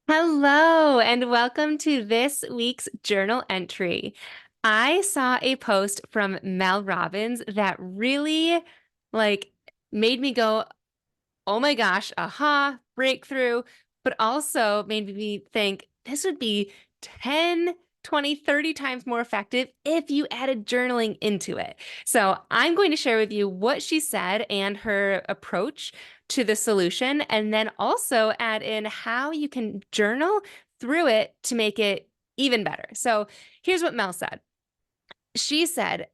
Hello, and welcome to this week's journal entry. I saw a post from Mel Robbins that really like made me go, oh my gosh, aha, breakthrough, but also made me think this would be 10, 20, 30 times more effective if you added journaling into it. So I'm going to share with you what she said and her approach to the solution, and then also add in how you can journal through it to make it even better. So here's what Mel said. She said,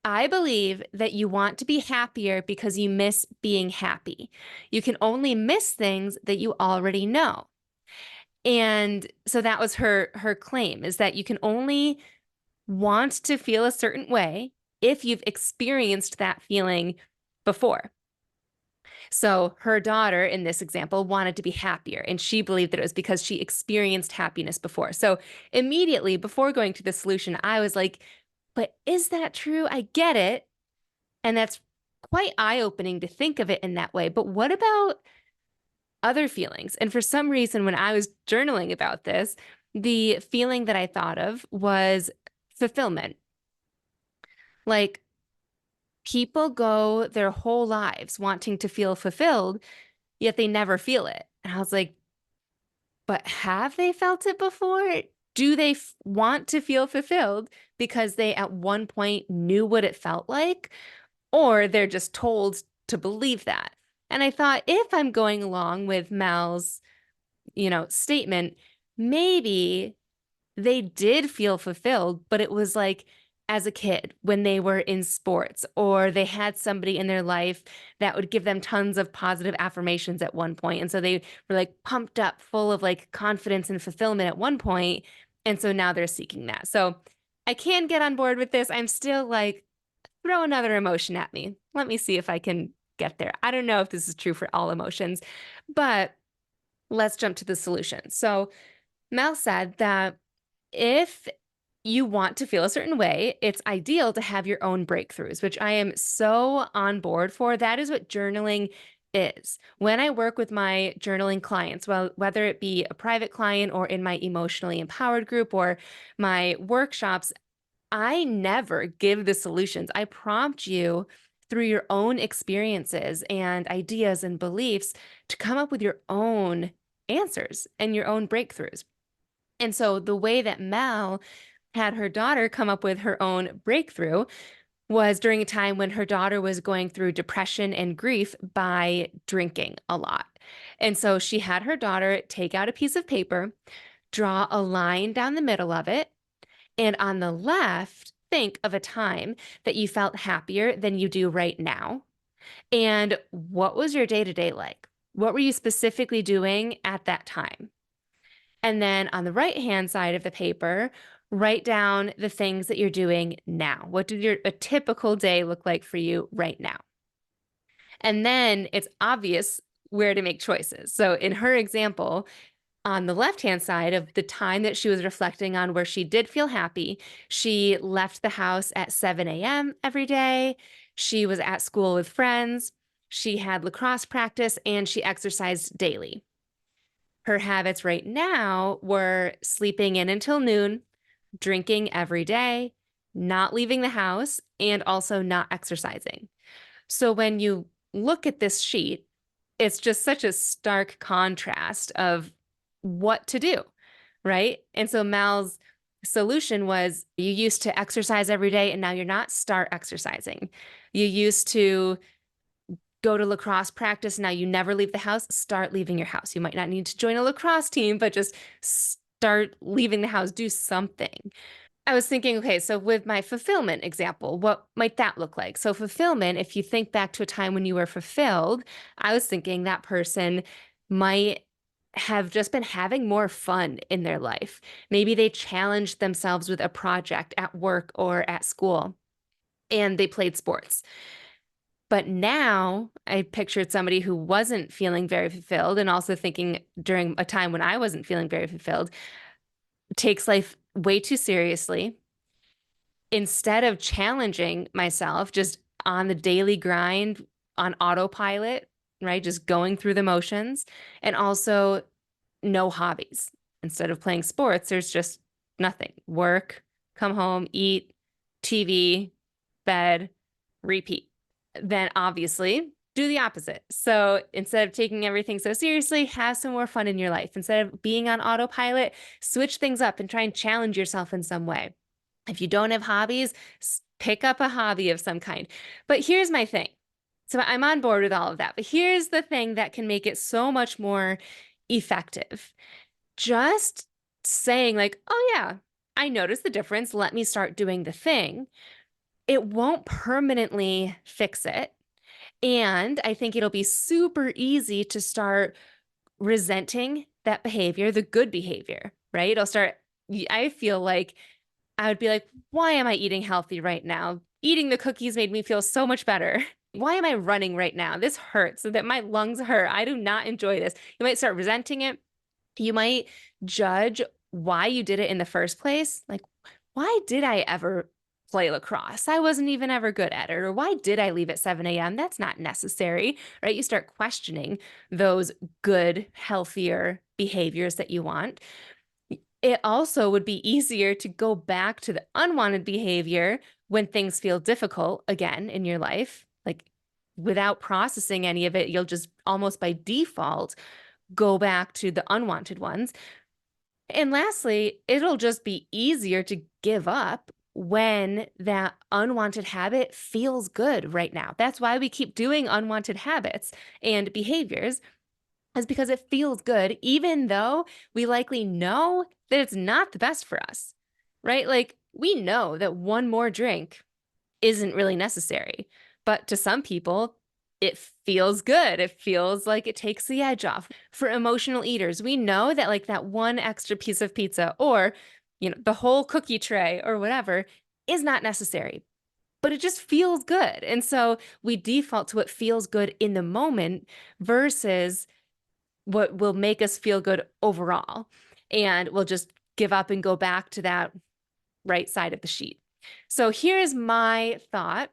I believe that you want to be happier because you miss being happy. You can only miss things that you already know. And so that was her claim, is that you can only want to feel a certain way if you've experienced that feeling before. So her daughter in this example wanted to be happier, and she believed that it was because she experienced happiness before. So immediately before going to the solution, I was like, but is that true? I get it. And that's quite eye-opening to think of it in that way. But what about other feelings? And for some reason, when I was journaling about this, the feeling that I thought of was fulfillment. Like people go their whole lives wanting to feel fulfilled, yet they never feel it. And I was like, but have they felt it before? Do they want to feel fulfilled because they at one point knew what it felt like? Or they're just told to believe that. And I thought if I'm going along with Mal's, statement, maybe they did feel fulfilled, but it was like as a kid when they were in sports or they had somebody in their life that would give them tons of positive affirmations at one point. And so they were like pumped up, full of like confidence and fulfillment at one point. And so now they're seeking that. So I can get on board with this. I'm still like, throw another emotion at me. Let me see if I can get there. I don't know if this is true for all emotions, but let's jump to the solution. So Mel said that if you want to feel a certain way, it's ideal to have your own breakthroughs, which I am so on board for. That is what journaling is. When I work with my journaling clients, well, whether it be a private client or in my emotionally empowered group or my workshops, I never give the solutions. I prompt you through your own experiences and ideas and beliefs to come up with your own answers and your own breakthroughs. And so the way that Mel had her daughter come up with her own breakthrough was during a time when her daughter was going through depression and grief by drinking a lot. And so she had her daughter take out a piece of paper, draw a line down the middle of it, and on the left, think of a time that you felt happier than you do right now. And what was your day to day like? What were you specifically doing at that time? And then on the right hand side of the paper, write down the things that you're doing now. What did a typical day look like for you right now? And then it's obvious where to make choices. So in her example, on the left-hand side of the time that she was reflecting on where she did feel happy, she left the house at 7 a.m. every day. She was at school with friends. She had lacrosse practice and she exercised daily. Her habits right now were sleeping in until noon, drinking every day, not leaving the house, and also not exercising. So when you look at this sheet, it's just such a stark contrast of what to do, right? And so Mal's solution was you used to exercise every day and now you're not, start exercising. You used to go to lacrosse practice, now you never leave the house, start leaving your house. You might not need to join a lacrosse team, but just start leaving the house, do something. I was thinking, okay, so with my fulfillment example, what might that look like? So, fulfillment, if you think back to a time when you were fulfilled, I was thinking that person might have just been having more fun in their life. Maybe they challenged themselves with a project at work or at school and they played sports. But now I pictured somebody who wasn't feeling very fulfilled and also thinking during a time when I wasn't feeling very fulfilled, takes life way too seriously instead of challenging myself just on the daily grind on autopilot, right? Just going through the motions and also no hobbies. Instead of playing sports, there's just nothing. Work, come home, eat, TV, bed, repeat. Then obviously do the opposite. So instead of taking everything so seriously, have some more fun in your life. Instead of being on autopilot, switch things up and try and challenge yourself in some way. If you don't have hobbies, pick up a hobby of some kind. But here's my thing. So I'm on board with all of that. But here's the thing that can make it so much more effective. Just saying, like, oh, yeah, I noticed the difference. Let me start doing the thing. It won't permanently fix it. And I think it'll be super easy to start resenting that behavior, the good behavior, right? I feel like I would be like, why am I eating healthy right now? Eating the cookies made me feel so much better. Why am I running right now? This hurts, so that my lungs hurt. I do not enjoy this. You might start resenting it. You might judge why you did it in the first place. Like, why did I ever play lacrosse? I wasn't even ever good at it. Or why did I leave at 7 a.m.? That's not necessary, right? You start questioning those good, healthier behaviors that you want. It also would be easier to go back to the unwanted behavior when things feel difficult again in your life. Like, without processing any of it, you'll just almost by default go back to the unwanted ones. And lastly, it'll just be easier to give up when that unwanted habit feels good right now. That's why we keep doing unwanted habits and behaviors, is because it feels good, even though we likely know that it's not the best for us, right? Like, we know that one more drink isn't really necessary, but to some people, it feels good. It feels like it takes the edge off. For emotional eaters, we know that like that one extra piece of pizza or, the whole cookie tray or whatever is not necessary, but it just feels good. And so we default to what feels good in the moment versus what will make us feel good overall. And we'll just give up and go back to that right side of the sheet. So here's my thought.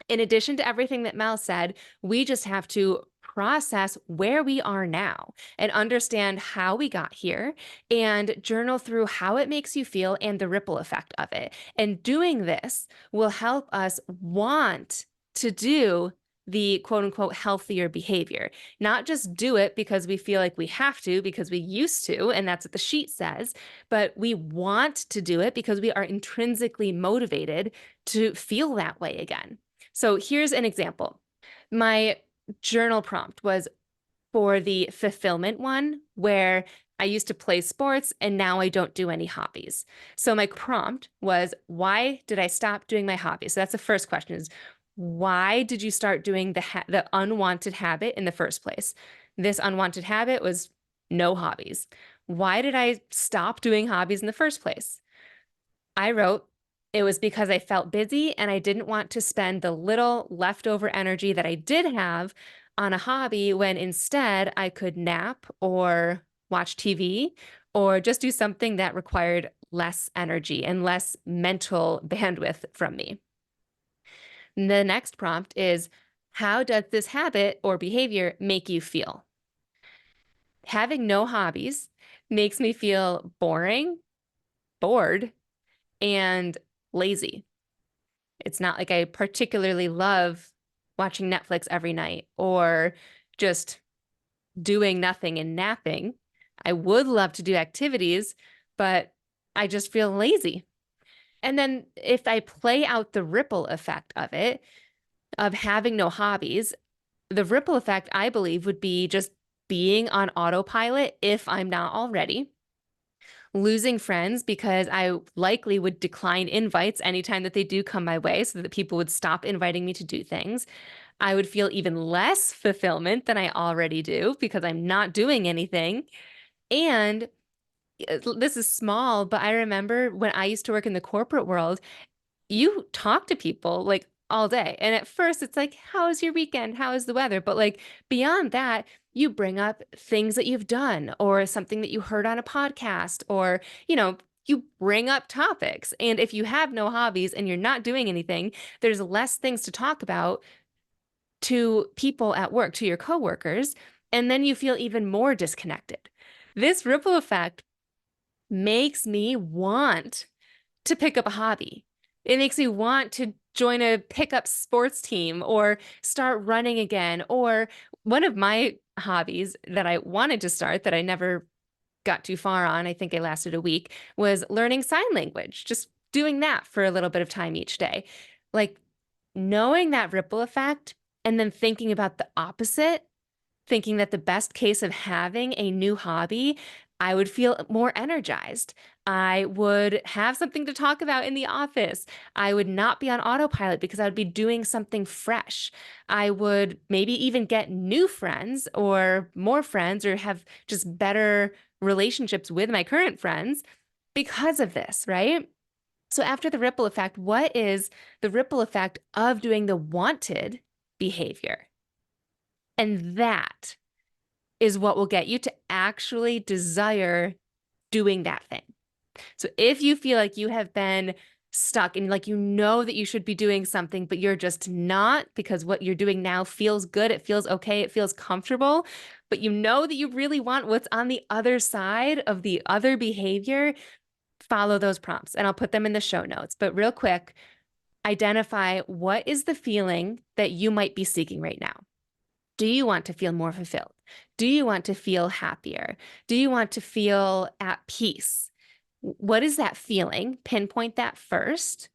In addition to everything that Mel said, we just have to process where we are now and understand how we got here and journal through how it makes you feel and the ripple effect of it. And doing this will help us want to do the quote unquote healthier behavior, not just do it because we feel like we have to, because we used to, and that's what the sheet says, but we want to do it because we are intrinsically motivated to feel that way again. So here's an example. My journal prompt was for the fulfillment one, where I used to play sports and now I don't do any hobbies. So my prompt was, why did I stop doing my hobbies? So that's the first question, is why did you start doing the unwanted habit in the first place? This unwanted habit was no hobbies. Why did I stop doing hobbies in the first place? I wrote, it was because I felt busy and I didn't want to spend the little leftover energy that I did have on a hobby when instead I could nap or watch TV or just do something that required less energy and less mental bandwidth from me. The next prompt is, how does this habit or behavior make you feel? Having no hobbies makes me feel boring, bored, and lazy. It's not like I particularly love watching Netflix every night or just doing nothing and napping. I would love to do activities, but I just feel lazy. And then if I play out the ripple effect of it, of having no hobbies, the ripple effect, I believe, would be just being on autopilot if I'm not already, losing friends because I likely would decline invites anytime that they do come my way so that people would stop inviting me to do things. I would feel even less fulfillment than I already do because I'm not doing anything. And this is small, but I remember when I used to work in the corporate world, you talk to people like all day. And at first it's like, how is your weekend? How is the weather? But like beyond that, you bring up things that you've done or something that you heard on a podcast or, you bring up topics. And if you have no hobbies and you're not doing anything, there's less things to talk about to people at work, to your coworkers. And then you feel even more disconnected. This ripple effect makes me want to pick up a hobby. It makes me want to join a pickup sports team or start running again. Or one of my hobbies that I wanted to start that I never got too far on, I think I lasted a week, was learning sign language, just doing that for a little bit of time each day. Like knowing that ripple effect and then thinking about the opposite, thinking that the best case of having a new hobby, I would feel more energized. I would have something to talk about in the office. I would not be on autopilot because I would be doing something fresh. I would maybe even get new friends or more friends or have just better relationships with my current friends because of this, right? So, after the ripple effect, what is the ripple effect of doing the wanted behavior? And that is what will get you to actually desire doing that thing. So if you feel like you have been stuck and like you know that you should be doing something, but you're just not because what you're doing now feels good, it feels okay, it feels comfortable, but you know that you really want what's on the other side of the other behavior, follow those prompts. And I'll put them in the show notes. But real quick, identify what is the feeling that you might be seeking right now. Do you want to feel more fulfilled? Do you want to feel happier? Do you want to feel at peace? What is that feeling? Pinpoint that first.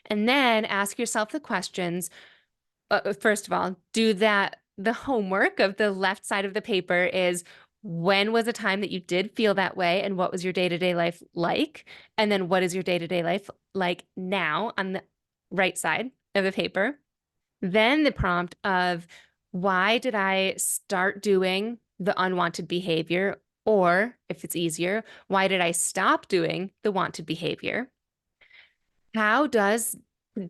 And then ask yourself the questions. First of all, do that. The homework of the left side of the paper is when was a time that you did feel that way and what was your day-to-day life like? And then what is your day-to-day life like now on the right side of the paper? Then the prompt of why did I start doing the unwanted behavior? Or if it's easier, why did I stop doing the wanted behavior? How does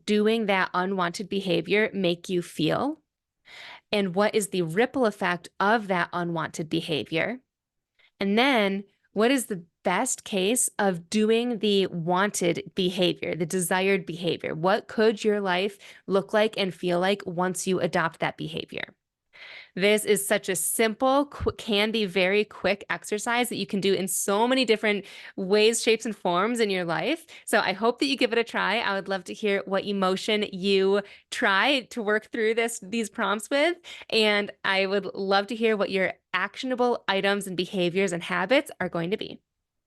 doing that unwanted behavior make you feel? And what is the ripple effect of that unwanted behavior? And then what is the best case of doing the wanted behavior, the desired behavior? What could your life look like and feel like once you adopt that behavior? This is such a simple, can be very quick exercise that you can do in so many different ways, shapes, and forms in your life. So I hope that you give it a try. I would love to hear what emotion you try to work through these prompts with. And I would love to hear what your actionable items and behaviors and habits are going to be.